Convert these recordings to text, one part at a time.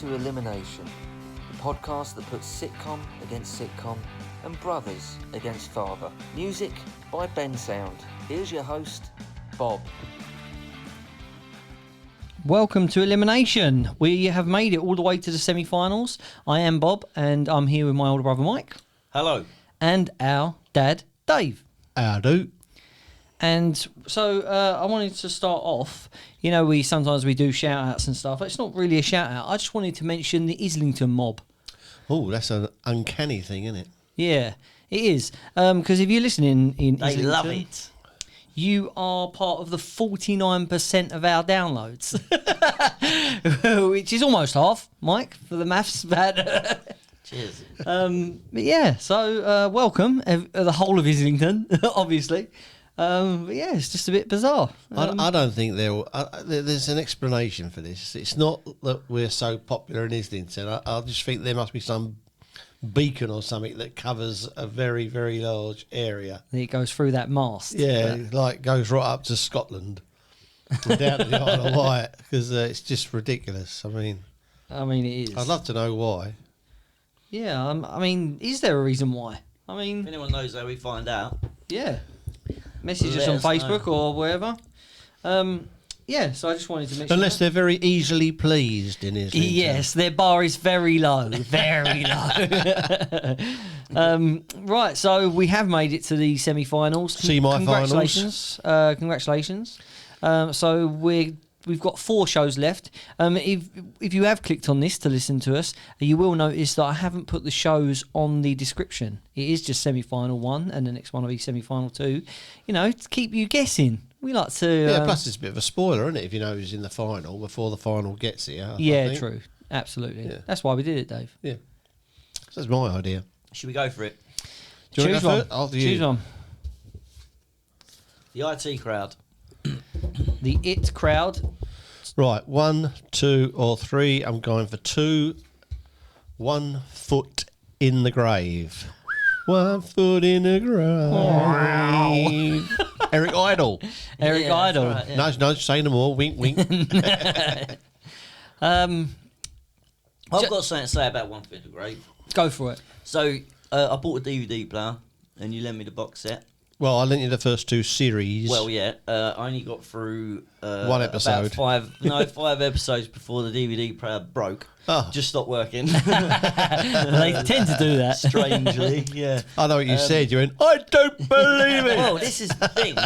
to Elimination, the podcast that puts sitcom against sitcom and brothers against father. Music by Ben Sound. Here's your host, Bob. Welcome to Elimination. We have made it all the way to the semi-finals. I am Bob, and I'm here with my older brother Mike. Hello. And our dad, Dave. Howdy. And so I wanted to start off, you know, we sometimes do shout-outs and stuff. It's not really a shout-out. I just wanted to mention the Islington mob. Oh, that's an uncanny thing, isn't it? Yeah, it is. Because if you're listening in They Islington, love it. you are part of the 49% of our downloads, which is almost half, Mike, for the maths. But Cheers. but yeah, so welcome, the whole of Islington, obviously. But yeah, it's just a bit bizarre. I don't think there's an explanation for this. It's not that we're so popular in Islington. I just think there must be some beacon or something that covers a very, very large area. It goes through that mast. Yeah, like goes right up to Scotland and down to the Isle of Wight, because it's just ridiculous. I mean, it is. I'd love to know why. Yeah, I mean, is there a reason why? I If mean, anyone knows how we find out. yeah. Message us Let on us know. Facebook or wherever. Yeah, so I just wanted to mention Unless that. they're very easily pleased in Islington. Yes, their bar is very low, very low. Right, so we have made it to the semi-finals. Semi-finals. Congratulations. So we've got 4 shows left. If you have clicked on this to listen to us, you will notice that I haven't put the shows on the description. It is just semi-final 1, and the next one will be semi-final 2. You know, to keep you guessing. We like to... Yeah, plus it's a bit of a spoiler, isn't it, if you know who's in the final before the final gets here. I yeah, think. true. Absolutely. Yeah. That's why we did it, Dave. Yeah. So that's my idea. Should we go for it? Do you wanna Choose go one. first? After you. Choose one. The IT crowd. The It crowd. Right, 1, 2, or 3. I'm going for 2. 1 foot in the grave. 1 foot in the grave. Eric Idle. Eric Yeah, Idle. that's right, yeah. No, say no more. Wink, wink. I've got something to say about One Foot in the Grave. Go for it. So, I bought a DVD player, and you lent me the box set. Well, I lent you the first 2 series. Well, yeah, I only got through... 1 episode. About 5 episodes before the DVD player broke. Oh. Just stopped working. They tend to do that. Strangely, yeah. I know what you said. You went, I don't believe it. Well, this is the thing.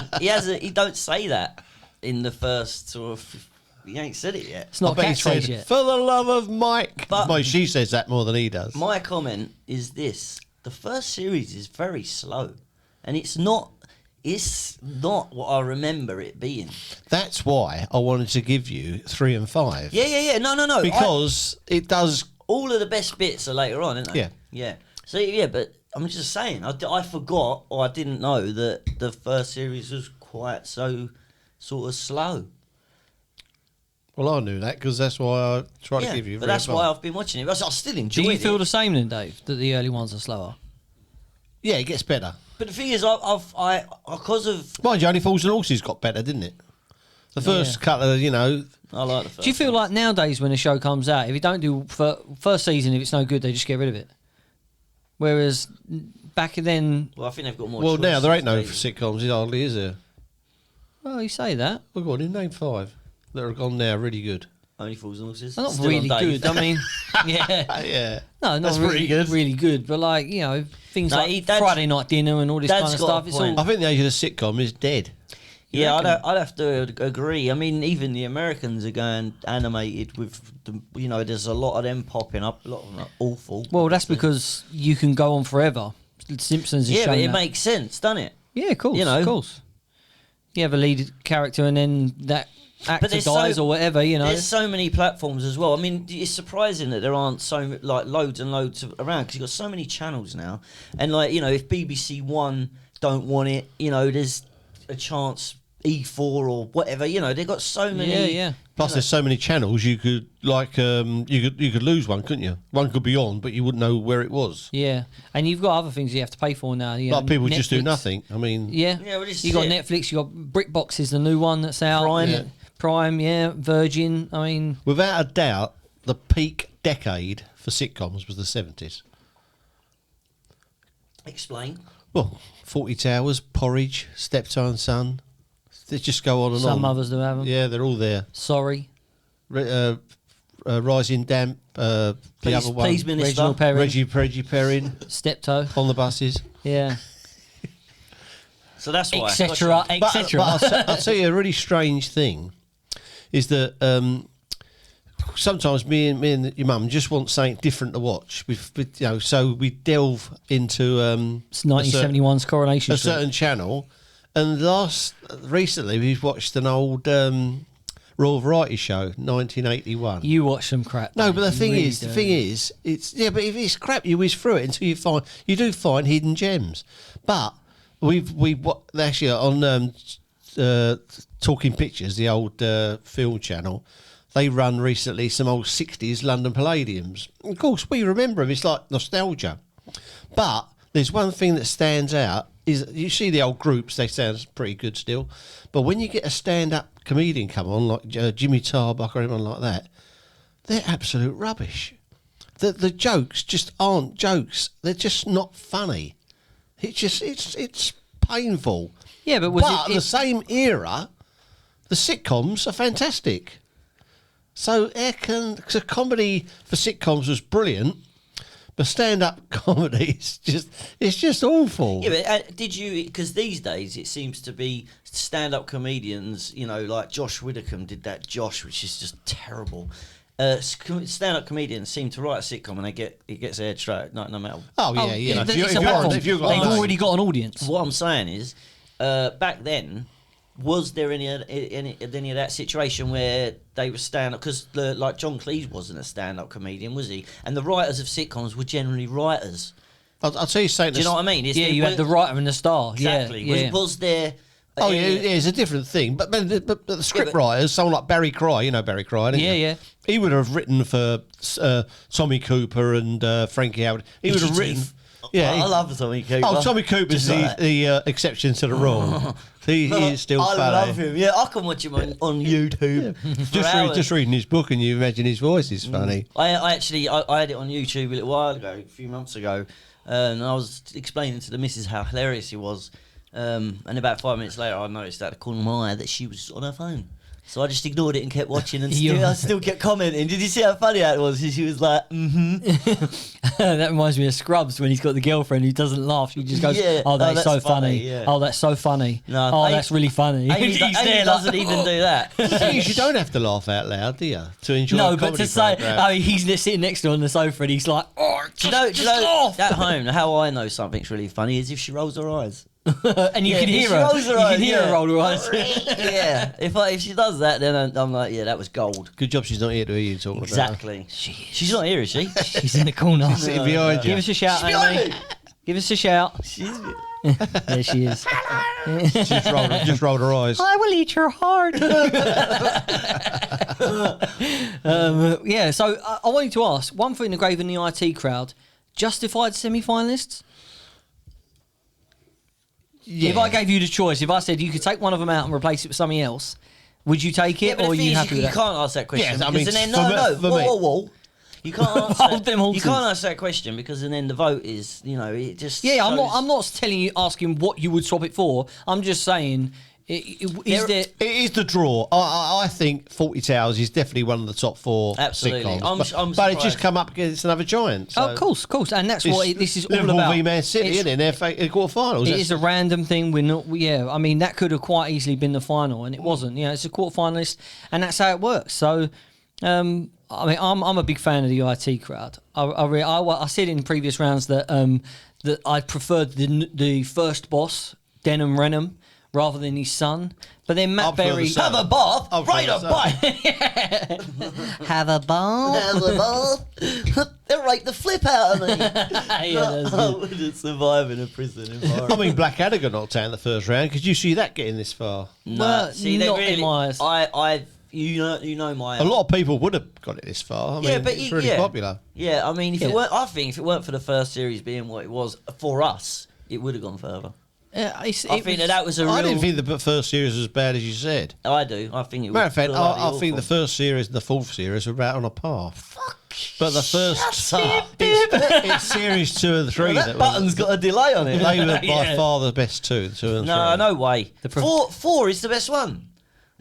He don't say that in the first sort of... He ain't said it yet. It's not I bet he catchphrase said, yet. for the love of Mike. But- well, she says that more than he does. My comment is this: the first series is very slow, and it's not what I remember it being. That's why I wanted to give you 3 and 5. Yeah. No. Because it does. All of the best bits are later on, isn't they? Yeah. Yeah. So yeah, but I'm just saying, I forgot or I didn't know that the first series was quite so sort of slow. Well, I knew that because that's why I tried to give you. But that's why I've been watching it. I still enjoy Do it. you feel the same then, Dave, that the early ones are slower? Yeah, it gets better. But the thing is, I because of Mind you, Only Fools and Horses got better, didn't it? The first couple of, I like the first. Do you feel like nowadays when a show comes out, if you don't do first season, if it's no good, they just get rid of it? Whereas back then... Well, I think they've got more. Well, now there ain't no choices, sitcoms, hardly, is there? Well, you say that. Well, go on, in name 5 that are gone now, really good. Only Fools and Horses. They're not Still really on Dave. good. I mean, yeah. Yeah. No, not That's really, pretty good. really good. But like, you know, things No, like Dad's- Friday Night Dinner and all this kind Dad's of got a stuff. It's point. all... I think the age of the sitcom is dead. Yeah, reckon? I'd have to agree. I mean, even the Americans are going animated with, there's a lot of them popping up. A lot of them are awful. Well, that's because you can go on forever. Simpsons has Yeah, shown but it that. makes sense, doesn't it? Yeah, of course. you know. Of course. You have a lead character and then that actor there's dies or whatever, you know. There's so many platforms as well. I mean, it's surprising that there aren't loads and loads around because you've got so many channels now. And if BBC One don't want it, there's a chance E4 or whatever. They've got so many. Yeah. Plus, there's so many channels you could you could lose one, couldn't you? One could be on, but you wouldn't know where it was. Yeah, and you've got other things you have to pay for now. You Like know, people just do Netflix. nothing. I mean, Yeah, Yeah, well, this you is got it. Netflix, you got BritBox is the new one that's out. Prime. Yeah. Prime, yeah, Virgin. I mean, without a doubt, the peak decade for sitcoms was the 70s. Explain. Well, 40 Towers, Porridge, Steptoe Son. They just go on and on. Some others do have them. Yeah, they're all there. Sorry. Rising Damp, the other one. Please, Minister. Reginald Perrin. Reggie Perrin Steptoe. on the buses. Yeah. So that's why. Etc. But Etc. I'll tell you a really strange thing is that sometimes me and your mum just want something different to watch. So we delve into It's 1971's Coronation a Street. certain channel, and recently we've watched an old Royal Variety Show, 1981. You watch some crap. No, mate. but the You thing really is, do. it's but if it's crap, you whiz through it until you do find hidden gems. But we actually on Talking Pictures, the old film channel, they run recently some old 60s London Palladiums. Of course, we remember them. It's like nostalgia. But there's one thing that stands out is you see the old groups, they sound pretty good still. But when you get a stand-up comedian come on, like Jimmy Tarbuck or anyone like that, they're absolute rubbish. The jokes just aren't jokes. They're just not funny. It's painful. Yeah, but the same era, the sitcoms are fantastic. So comedy for sitcoms was brilliant, but stand-up comedy it's just awful. Yeah, but did you? Because these days it seems to be stand-up comedians. You know, like Josh Widdicombe did that Josh, which is just terrible. Stand-up comedians seem to write a sitcom and it gets aired straight, no matter. Oh yeah, yeah. It's a platform. They've already got an audience. What I'm saying is, back then, was there any of that situation where they were stand-up? Because like John Cleese wasn't a stand-up comedian, was he? And the writers of sitcoms were generally writers. I'll tell you something. Do you know what I mean? You had the writer and the star. Exactly. Yeah. Was there? Oh yeah, it's a different thing. But the script writers, someone like Barry Cry, you know Barry Cry, don't you? Yeah. He would have written for Tommy Cooper and Frankie Howard. He would have written. Yeah, I love Tommy Cooper. Oh, Tommy Cooper's the exception to the rule. He is still funny. I love him. Yeah, I can watch him on YouTube. Just reading his book and you imagine his voice is funny. I actually had it on YouTube a little while ago, a few months ago, and I was explaining to the missus how hilarious he was. And about 5 minutes later, I noticed out of the corner of my eye that she was on her phone. So I just ignored it and kept watching, and I still kept commenting. Did you see how funny that was? She was like, That reminds me of Scrubs when he's got the girlfriend who doesn't laugh. She just goes, Yeah. "Oh, that's so funny, funny. yeah. Oh, that's so funny. No, oh, that's really funny." Amy doesn't even do that. The thing is, you don't have to laugh out loud, do you? To enjoy No, a but comedy to say, programme. he's sitting next to her on the sofa and he's like, "Oh, Do you know at home, how I know something's really funny is if she rolls her eyes. and you can if hear she her. rolls her You eyes, can hear her roll her eyes. Yeah, if she does that, then I'm like, yeah, that was gold. Good job she's not here to hear you talking Exactly. She's not here, is she? She's in the corner. about her. Sitting behind you. Give us a shout, Amy. Give us a shout. There she is. Just rolled her eyes. I will eat your heart. So I wanted to ask, One Foot in the Grave and the IT crowd, justified semi-finalists? Yeah. If I gave you the choice, if I said you could take one of them out and replace it with something else, would you take it, but or are the thing you is, happy with you that? can't ask that question. Yeah, I because mean, then, for me- whoa. You can't answer Hold them you horses. can't answer that question because then the vote is, it just Yeah, I'm shows- not telling you, asking what you would swap it for. I'm just saying, is there? It is the draw. I think 40 Towers is definitely one of the top four Absolutely. sitcoms. I'm but it just surprised. come up against another giant. So Oh, of course, and that's what this is all Liverpool about. v Man City, It's- isn't it? In their quarterfinals. It is a random thing. We're not. Yeah, I mean that could have quite easily been the final, and it wasn't. It's a quarterfinalist, and that's how it works. So, I mean, I'm a big fan of the IT crowd. I said in previous rounds that that I preferred the first boss, Denham Renham, rather than his son. But then Matt prefer the Berry. son. Have a bath, I'll right throw a this bite. Have a bath. Have a bath. They'll rake the flip out of me. That's I wouldn't survive in a prison environment. I mean, Blackadder got knocked out in the first round. Could you see that getting this far? Well, see, not in my eyes. You know my. A lot of people would have got it this far. I mean, it's really popular. Yeah, I mean, Yeah. I think if it weren't for the first series being what it was for us, it would have gone further. I think that was a real... I didn't think the first series was as bad as you said. I do. I think it was... Matter of fact, bloody I think the awful. first series and the fourth series were about on a par. But the first... Shut up. It's series 2 and 3 Well, that button's got a delay on it. They were by Yeah. far the best two and 3. No way. Four is the best one.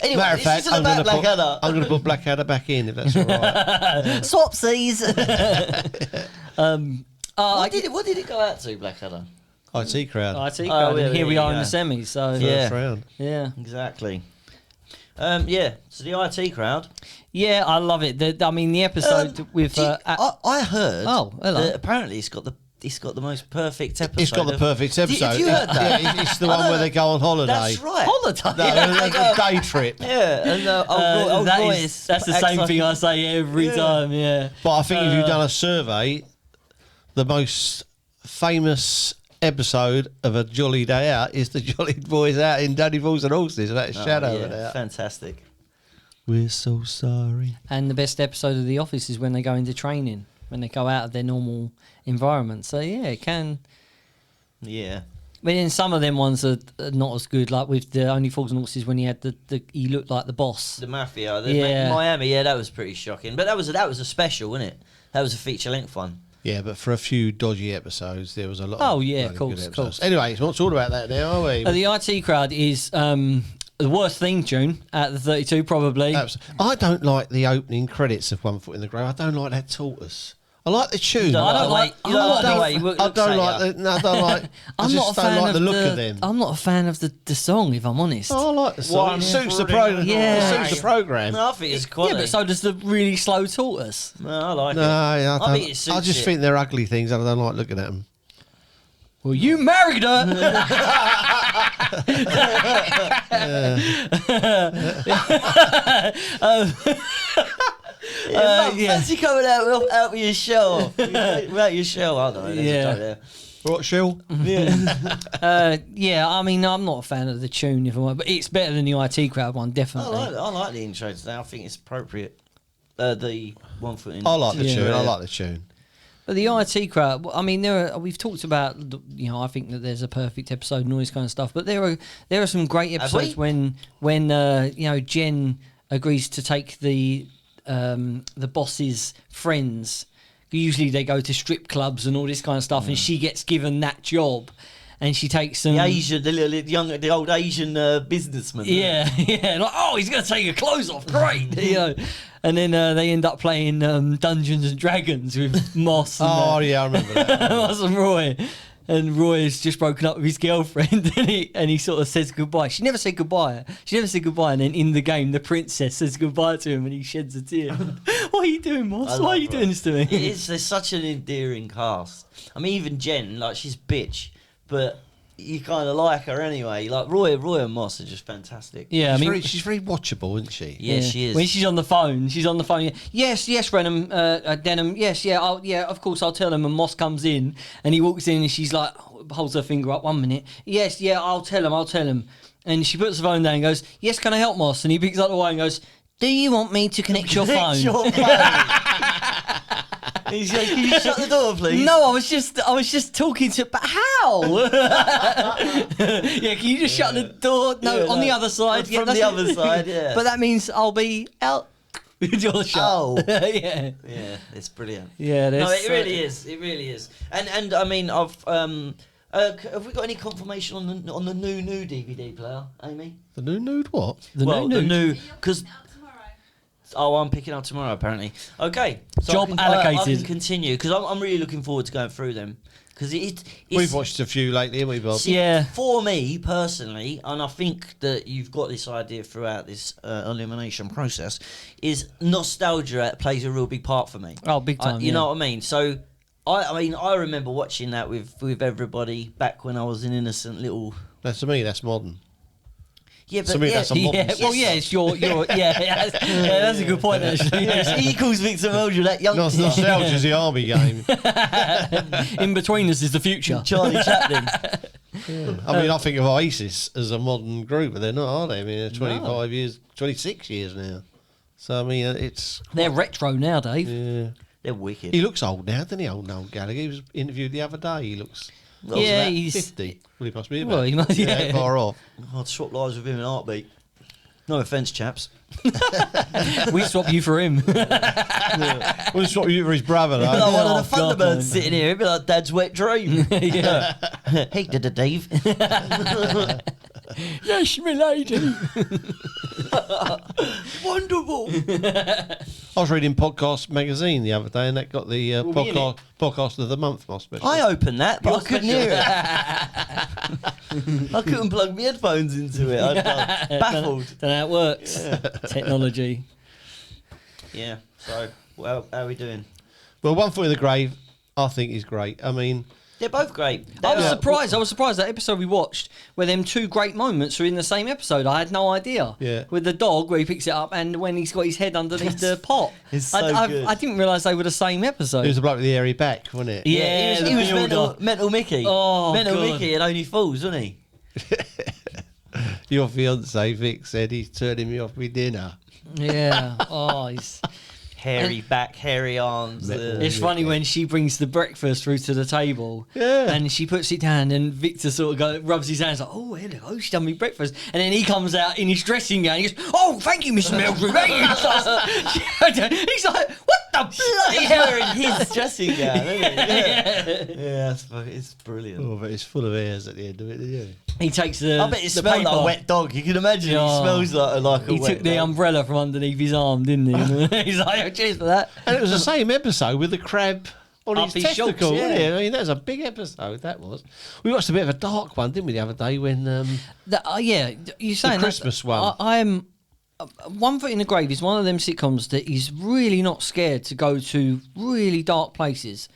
Anyway, Matter of this fact, isn't about Blackadder. I'm going to put Blackadder back in, if that's all right. Swapsies. I What did it go out to, Blackadder? IT crowd. IT Oh, crowd, yeah, and here there we you are in go. the semis. So Yeah. First round. yeah. Exactly. So the IT crowd. Yeah, I love it. The episode with. I heard. Oh, hello. That apparently, it's got the most perfect episode. It's got the perfect episode. Have you heard that? Yeah, it's the one where they go on holiday. That's right. Holiday. No, a day trip. Yeah, and That's the same thing I say every time. Yeah. But I think if you've done a survey, the most famous episode of A Jolly Day Out is the Jolly Boys Out in Danny Balls and Horses. That shadow of it out. Fantastic. We're so sorry. And the best episode of The Office is when they go into training, when they go out of their normal environment. So yeah, it can. Yeah. But then some of them ones are not as good. Like with the Only Fools and Horses, when he had he looked like the boss. The Mafia, Yeah. Miami, that was pretty shocking. But that was a special, wasn't it? That was a feature length one. Yeah, but for a few dodgy episodes, there was a lot. Oh, of yeah, really of course, good of episodes. course. Anyway, we're not talking about that now, are we? The IT crowd is the worst theme tune at the 32, probably. I don't like the opening credits of One Foot in the Grave. I don't like that tortoise. I like the tune. No, I don't like. I don't like the way I don't like the. No, I don't like. I I'm not just a don't fan like of the look of them. I'm not a fan of the song, if I'm honest. Oh, I like the song. One It suits the foot in program. the Yeah. It suits the program. No, I think it's Yeah, quality. but so does the really slow tortoise. No, I like No, it. I don't. I think it suits I just it. think they're ugly things, and I don't like looking at them. Well, you married her. Fancy coming out with your shell. Without your shell, I don't know. There's a joke there. What, Shell? Yeah, I mean, I'm not a fan of the tune, if I'm honest, but it's better than the IT crowd one, definitely. I like the intro today. I think it's appropriate. The 1 foot in. I like the Yeah. tune. I like the tune. But the IT crowd, I mean, we've talked about, I think that there's a perfect episode and all this kind of stuff. But there are some great Have episodes we? when Jen agrees to take the boss's friends. Usually they go to strip clubs and all this kind of stuff, and she gets given that job, and she takes them. The old Asian businessman. Yeah, yeah. Like, oh, he's going to take her clothes off. Great, And then they end up playing Dungeons and Dragons with Moss. And, Oh, yeah, I remember that. Moss and Roy. And Roy has just broken up with his girlfriend, and he sort of says goodbye. She never said goodbye. And then in the game, the princess says goodbye to him, and he sheds a tear. What are you doing, Moss? Why are you doing this to me? There's such an endearing cast. I mean, even Jen, like, she's bitch, but you kind of like her anyway. Like Roy and Moss are just fantastic. Yeah, I mean, She's very watchable, isn't she? Yeah, she is. When she's on the phone, yeah. Yes, Renham, Denham. Yes, of course, I'll tell him. And Moss comes in, and he walks in, and she's like, holds her finger up 1 minute. Yes, I'll tell him. And she puts the phone down and goes, yes, can I help, Moss? And he picks up the wire and goes, do you want me to connect your phone? He's like, can you shut the door, please? No, I was just talking to. But how? Yeah, can you just shut the door? No, on the other side. From the other side, yeah. But that means I'll be out. Your shut. Oh. Yeah. Yeah, it's brilliant. Yeah, No, it really is. It really is. And I mean, have we got any confirmation on the new DVD player, Amy? The new nude what? The new. Because. Oh, I'm picking up tomorrow, apparently. Okay. So Job I allocated. can continue, because I'm really looking forward to going through them. Because We've watched a few lately, haven't we, Bob? Yeah. For me, personally, and I think that you've got this idea throughout this elimination process, is nostalgia plays a real big part for me. Oh, big time. You know what I mean? So, I remember watching that with everybody back when I was an innocent little... That's to me, that's modern. Yeah, but To me, that's a modern Well, yeah, it's your that's a good point, actually. Yes, he calls Victor Meldrew that youngster. Nostalgia's the army game. In between us is the future. Charlie Chaplin. I mean, I think of Oasis as a modern group, but they're not, are they? I mean, they're 25 years, 26 years now. So, I mean, it's... They're retro now, Dave. Yeah. They're wicked. He looks old now, doesn't he, old Noel Gallagher? He was interviewed the other day. He looks... Yeah, about he's 50. Well, he must be Well, about. he must- yeah. Far off. I'd swap lives with him in a heartbeat. No offence, chaps. we swap you for him. We'll swap you for his brother, Like though. one Oh, of the God, Thunderbirds man. sitting here. It'd be like Dad's wet dream. yeah. Hey, Dave. Yes, my lady. Wonderful. I was reading Podcast Magazine the other day, and that got the We'll be in podcast of the month, my special. I opened that, but Your I couldn't hear it. I couldn't plug my headphones into it. I'm baffled. Don't know how it works. Technology. Yeah. So, well, how are we doing? Well, One Foot in the Grave, I think is great. I mean, They're both great. I was They're- surprised. I was surprised that episode we watched where them two great moments are in the same episode. I had no idea. Yeah. With the dog where he picks it up and when he's got his head underneath the pot. It's so good. I didn't realise they were the same episode. it was the bloke with the hairy back, wasn't it? Yeah, he was the builder. mental Mickey. Oh, mental God. Mickey and Only Fools, wasn't he? Your fiance Vic said he's turning me off with dinner. Yeah. Oh, he's... Hairy back, hairy arms. It's funny when she brings the breakfast through to the table, Yeah. and she puts it down, and Victor sort of rubs his hands like, "Oh, hello, she's done me breakfast," and then he comes out in his dressing gown. He goes, "Oh, thank you, Mrs. Mildred." He's like, "What the bloody He's hell?" wearing his dressing gown, isn't he? Yeah, it's brilliant. Oh, but it's full of hairs at the end of it, didn't you? He takes the. I bet it the smells like paper. a wet dog. You can imagine Oh. it smells like a He wet took the dog. umbrella from underneath his arm, didn't he? He's like, "Oh, cheers for that." And it was the same episode with the crab on Up his his shorts, testicle, wasn't yeah. it? I mean, that was a big episode, that was. We watched a bit of a dark one, didn't we, the other day when... Yeah, you're saying Christmas one. I'm One Foot in the Grave is one of them sitcoms that is really not scared to go to really dark places.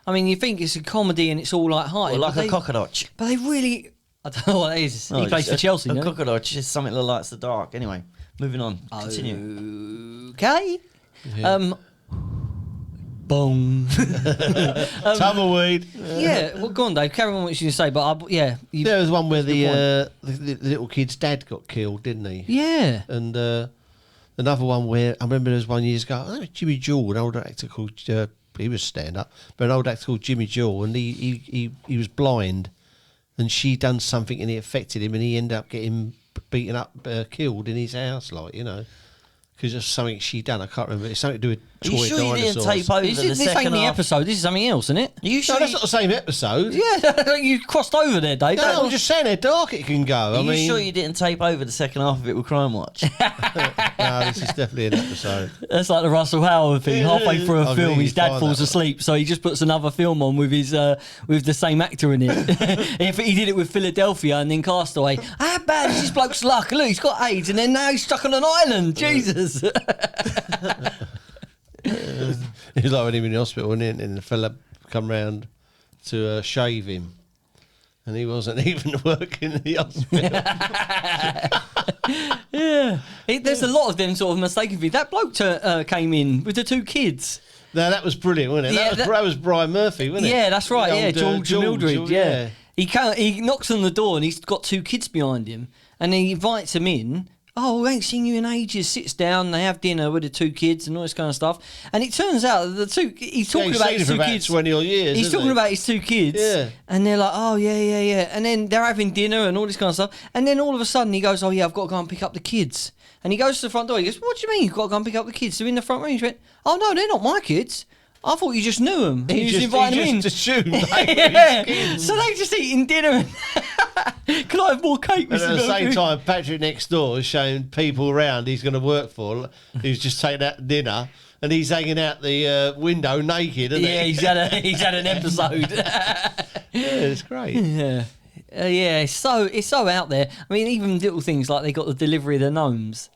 I mean, you think it's a comedy and it's all light-hearted, Or like but a cockroach. But they really, I don't know what that is. He plays for Chelsea, A no? cockroach is something that lights the dark. Anyway, moving on. Continue. Okay. Boom. Tumbleweed. Yeah. Well, go on, Dave. Carry on what you say. But yeah. There was one where Good the little kid's dad got killed, didn't he? Yeah. And another one where I remember there was one years ago. I think it was Jimmy Jewell, an old actor called he was stand up, but an old actor called Jimmy Jewell, and he was blind, and she done something and it affected him, and he ended up getting beaten up, killed in his house, like, you know, because of something she done. I can't remember. It's something to do with Are you toy sure you didn't dinosaurs. tape over Is the it, this ain't second the half? episode. This is something else, isn't it? Are you No, sure? that's not the same episode. Yeah. You crossed over there, Dave. No, I'm just saying how dark it can go. Are I you mean, sure you didn't tape over the second half of it with Crime Watch? no, this is definitely an episode. That's like the Russell Howard thing. Halfway through a I film, think his he's dad fine, falls that one. asleep, so he just puts another film on with his with the same actor in it. If he did it with Philadelphia and then Castaway, how bad is this bloke's luck? Look, he's got AIDS, and then now he's stuck on an island. Jesus. It was like when he was in the hospital, and the fella come round to shave him, and he wasn't even working in the hospital. Yeah, there's a lot of them sort of mistaken things. That bloke came in with the two kids. No, that was brilliant, wasn't it? Yeah, that was Brian Murphy, wasn't it? Yeah, that's right. The Yeah, old, George and Mildred. yeah. He knocks on the door and he's got two kids behind him, and he invites them in. Oh, we ain't seen you in ages. Sits down, they have dinner with the two kids and all this kind of stuff. And it turns out that the two, he's talking he's about seen his him two for about kids. 20 odd years. He's hasn't talking he? about his two kids. Yeah. And they're like, oh, yeah. And then they're having dinner and all this kind of stuff. And then all of a sudden he goes, oh, yeah, I've got to go and pick up the kids. And he goes to the front door. He goes, what do you mean you've got to go and pick up the kids? They're in the front room. He went, oh, no, they're not my kids. I thought you just knew them. He was just inviting them in. assumed they were his Yeah. kids. So they just eating dinner. Can I have more cake, And Mr. at the same Mildred? time, Patrick next door is showing people around he's going to work for, who's just taken out dinner, and he's hanging out the window naked, isn't Yeah, he? he's had an episode. Yeah, it's great. Yeah. Yeah, it's so out there. I mean, even little things like they got the delivery of the gnomes.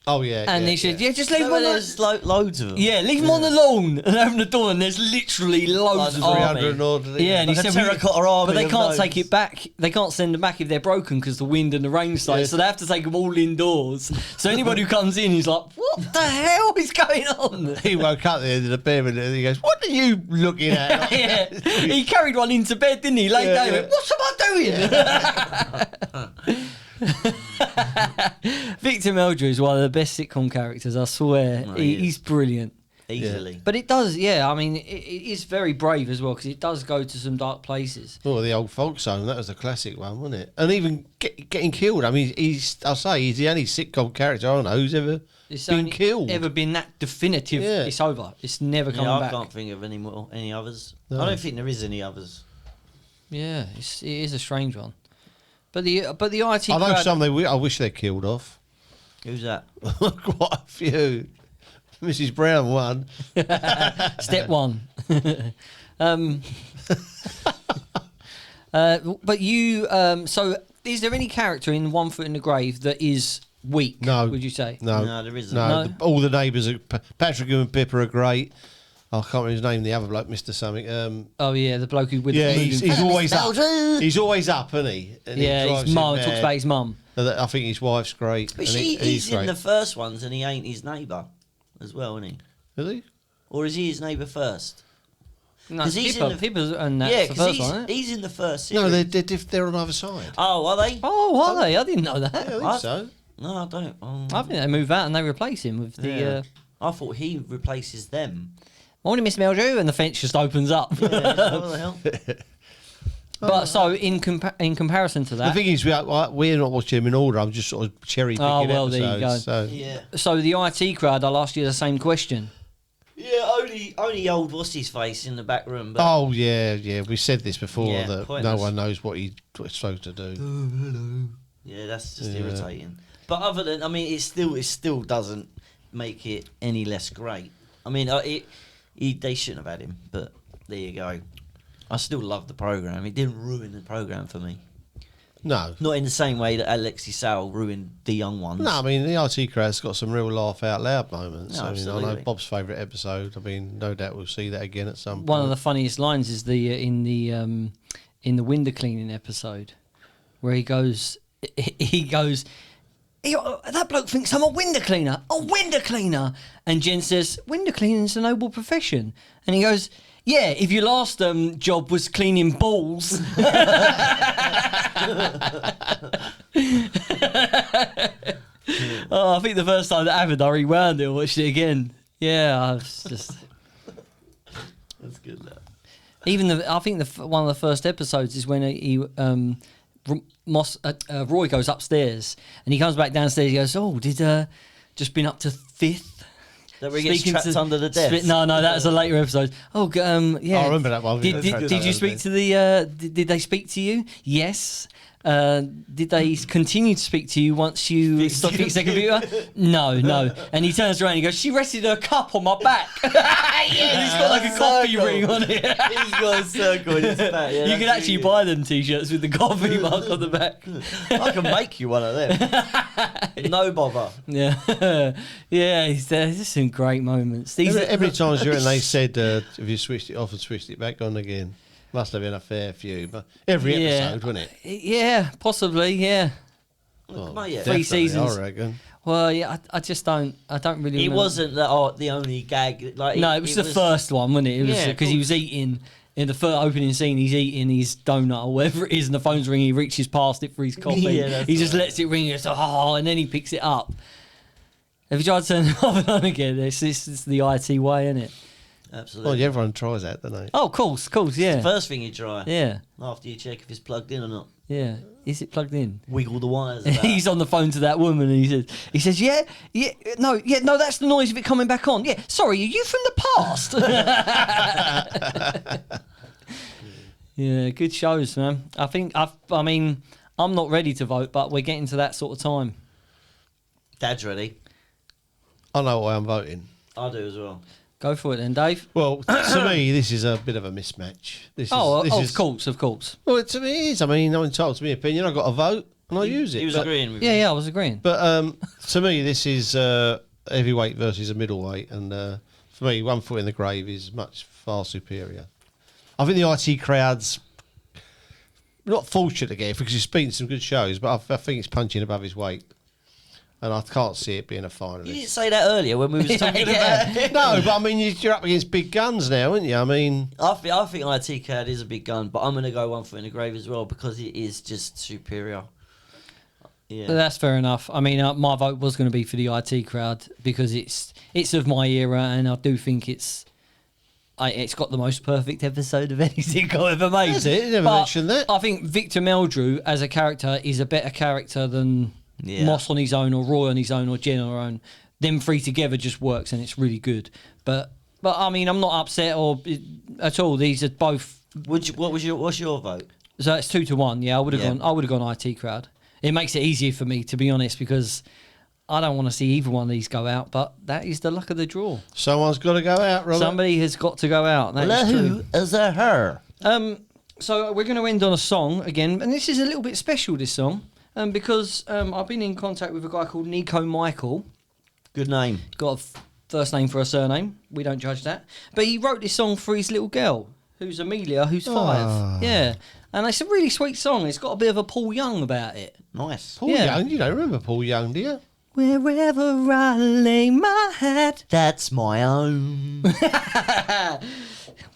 Oh, yeah. And yeah, they said, yeah. yeah, just leave them No, on the... there's loads of them. Yeah, leave them on the lawn and open the door, and there's literally loads of 300 army. odd. Yeah, and he Like a said, terracotta army but they of can't gnomes. take it back. They can't send them back if they're broken because the wind and the rain starts. Yeah. So they have to take them all indoors. So anybody who comes in is like, what the hell is going on? He woke up at the end of the bed and he goes, "What are you looking at?" Yeah, he carried one into bed, didn't he? Late Yeah, down, he yeah. went, what am I doing? Victor Meldrew is one of the best sitcom characters, I swear. No, he is. He's brilliant. easily. But it does, I mean, it is very brave as well because it does go to some dark places. Oh, the old Folks Home, that was a classic one, wasn't it? And even getting killed. I mean, he's the only sitcom character I know who's ever It's been only killed. ever been that definitive. Yeah. It's over. It's never coming I back. can't think of any others. No. I don't think there is any others. Yeah, it is a strange one. But the IT I know crowd, some I wish they killed off. Who's that? Quite a few. Mrs. Brown won. step one. But you, so is there any character in One Foot in the Grave that is weak? No. Would you say? No, there isn't. No, No? all the neighbours, Patrick and Pippa are great. I can't remember his name, the other bloke, Mr. Something. Oh yeah, the bloke who with Yeah, the he's always up. He's always up, isn't he? And he yeah, drives his him mum mad. talks about his mum. And I think his wife's great. But and he's he's in great. the first ones and he ain't his neighbour as well, isn't he? Is he? Or is he his neighbour first? No, 'Cause he's Pippa, in the- Pippa's and that's Yeah, the because first one, isn't it? he's in the first series. No, they're on the other side. Oh, are they? Oh, are they? I didn't know that. Yeah, I think I- so. No, I don't. I think they move out and they replace him with the Yeah. I thought he replaces them. morning, Miss Meldrew, and the fence just opens up. Yeah, what the hell? But so in comparison to The that, thing is, we're not watching them in order. I'm just sort of cherry picking Oh, well, there episodes. you go. So. Yeah. so the IT crowd, I asked you the same question. Yeah, only old what's his face in the back room. But Oh yeah. We said this before Yeah, that pointless. no one knows what he's supposed to do. yeah, that's just Yeah. irritating. But other than, I mean, it still doesn't make it any less great. I mean, they shouldn't have had him, but there you go. I still love the program. It didn't ruin the program for me. No. Not in the same way that Alexi Sowell ruined the young ones. No, I mean the IT crowd's got some real laugh out loud moments. No, I mean, I know absolutely. Bob's favourite episode. I mean, no doubt we'll see that again at some point. One of the funniest lines is in the window cleaning episode, where he goes, that bloke thinks I'm a window cleaner, and Jen says, window cleaning is a noble profession, and he goes, yeah, if your last job was cleaning balls. Oh, I think the first time that happened, I rewound it and watched it again. Yeah, I was just. That's good. That. I think one of the first episodes is when Roy goes upstairs and he comes back downstairs. He goes, "Oh, did just been up to fifth?" That where he gets trapped under the desk. No, that was a later episode. Oh, yeah. I remember that one. Did you speak to the? Did they speak to you? Yes. Did they continue to speak to you once you stopped fixing the computer? No. And he turns around and he goes, she rested her cup on my back. Yeah, he's got like a coffee ring on it. He's got a circle in his back. Yeah, You can actually buy them t-shirts with the coffee mark on the back. I can make you one of them. No bother. Yeah. Yeah, there's some great moments. Every time you're in, they said, have you switched it off and switched it back on again? Must have been a fair few, but every episode, wasn't it? Yeah, possibly, yeah. Well, yeah. 3 Definitely, seasons. I reckon. Well, yeah, I don't really It remember. wasn't the only gag. Like No, it was the first one, wasn't it? It was Yeah, because he was eating in the first opening scene. He's eating his donut or whatever it is, and the phone's ringing. He reaches past it for his coffee. Yeah, that's he just right. lets it ring. He goes, oh, and then he picks it up. Have you tried to turn it off and on again? It's the IT way, isn't it? Absolutely. Well, yeah, everyone tries that, don't they? Oh, of course, yeah, First thing you try yeah, after you check if it's plugged in or not. yeah. Is it plugged in? Wiggle the wires. About. He's on the phone to that woman, and he says, no, that's the noise of it coming back on. Yeah, sorry, are you from the past? Yeah, good shows, man. I mean, I'm not ready to vote, but we're getting to that sort of time. Dad's ready. I know why I'm voting. I do as well. Go for it then, Dave. Well, to me, this is a bit of a mismatch. This is, Of course. Well, to me, it is. I mean, I'm entitled to my opinion. I've got a vote, and I use it. He was But- agreeing with you. Yeah, I was agreeing. But to me, this is heavyweight versus a middleweight, and for me, One Foot in the Grave is much far superior. I think the IT crowd's not fortunate to get it because he's been some good shows, but I think it's punching above his weight, and I can't see it being a finalist. You didn't say that earlier when we was talking about it. No, but I mean, you're up against big guns now, aren't you? I mean, I think IT Crowd is a big gun, but I'm going to go One Foot in the Grave as well because it is just superior. Yeah. But that's fair enough. I mean, my vote was going to be for the IT crowd because it's of my era, and I do think it's got the most perfect episode of anything I ever made. That's it, you never But mentioned that. I think Victor Meldrew as a character is a better character than Moss on his own, or Roy on his own, or Jen on her own. Them three together just works, and it's really good. But I mean, I'm not upset at all. These are both. What's your vote? So it's 2-1. Yeah, I would have gone IT crowd. It makes it easier for me, to be honest, because I don't want to see either one of these go out, but that is the luck of the draw. Someone's got to go out, Robert. Somebody has got to go out. That is Who true. is a her? So we're going to end on a song again, and this is a little bit special, this song, because I've been in contact with a guy called NICO Michael. Good name. Got a first name for a surname. We don't judge that. But he wrote this song for his little girl, who's Amelia, who's 5. Yeah. And it's a really sweet song. It's got a bit of a Paul Young about it. Nice. Paul Young, you don't remember Paul Young, do you? Wherever I lay my head. That's my own. Well,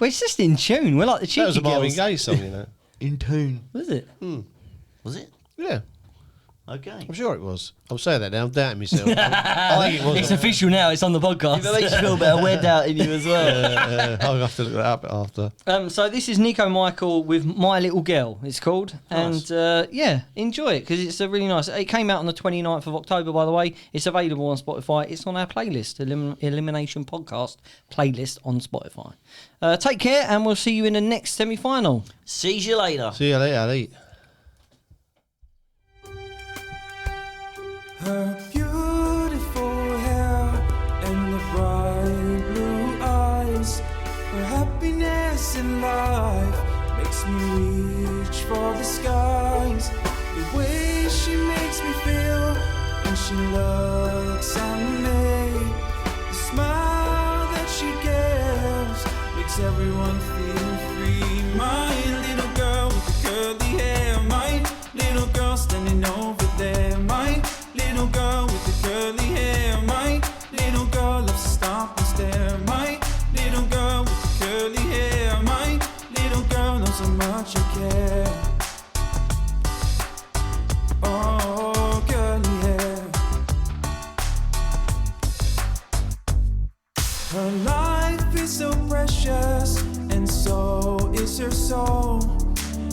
it's just in tune. We're like the cheeky That was a Marvin girls. Gaye song, you know. In tune. Was it? Was it? Yeah, Okay. I'm sure it was. I'm saying that now. I'm doubting myself. I think it was. It's official now. It's on the podcast. If it makes you feel better, we're doubting you as well. I'll have to look that up after. So this is NICO Michael with My Little Girl, it's called. Nice. And yeah, enjoy it because it's a really nice. It came out on the 29th of October, by the way. It's available on Spotify. It's on our playlist, Elimination Podcast playlist on Spotify. Take care, and we'll see you in the next semi-final. See you later. See you later, Ali. Her beautiful hair and the bright blue eyes. Her happiness in life makes me reach for the skies. The way she makes me feel when she looks at me. The smile that she gives makes everyone feel free. My little girl with the curly hair. My little girl standing over there. My little girl with the curly hair. My little girl loves to stop and stare. My little girl with the curly hair. My little girl knows how much I care. Oh, curly hair. Her life is so precious, and so is her soul.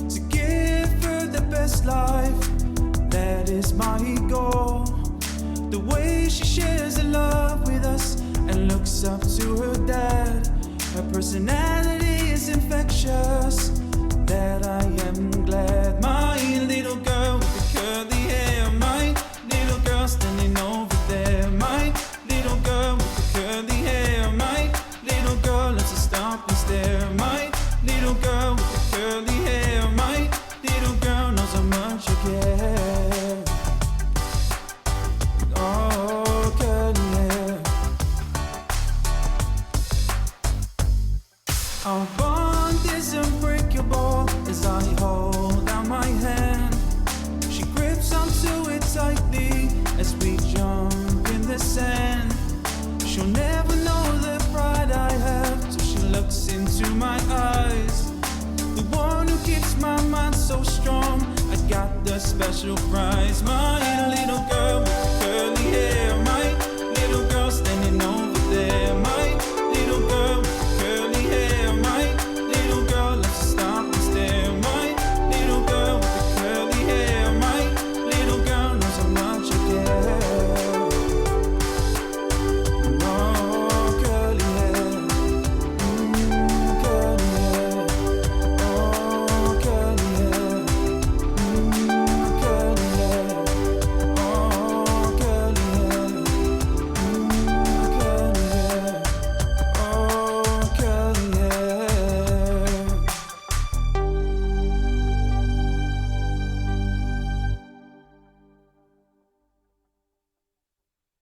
To give her the best life, that is my goal. The way she shares her love with us and looks up to her dad. Her personality is infectious, that I am glad. My little girl with the curly hair. My little girl standing over there. My little girl with the curly hair. My little girl loves to stop and stare. My little girl with the curly hair. My little girl knows how much I care. Oh, curly hair. Our bond is unbreakable as I hold out my hand. She grips onto it tightly as we jump in the sand. She'll never know the pride I have till she looks into my eyes. The one who keeps my mind so strong. I got the special prize. My little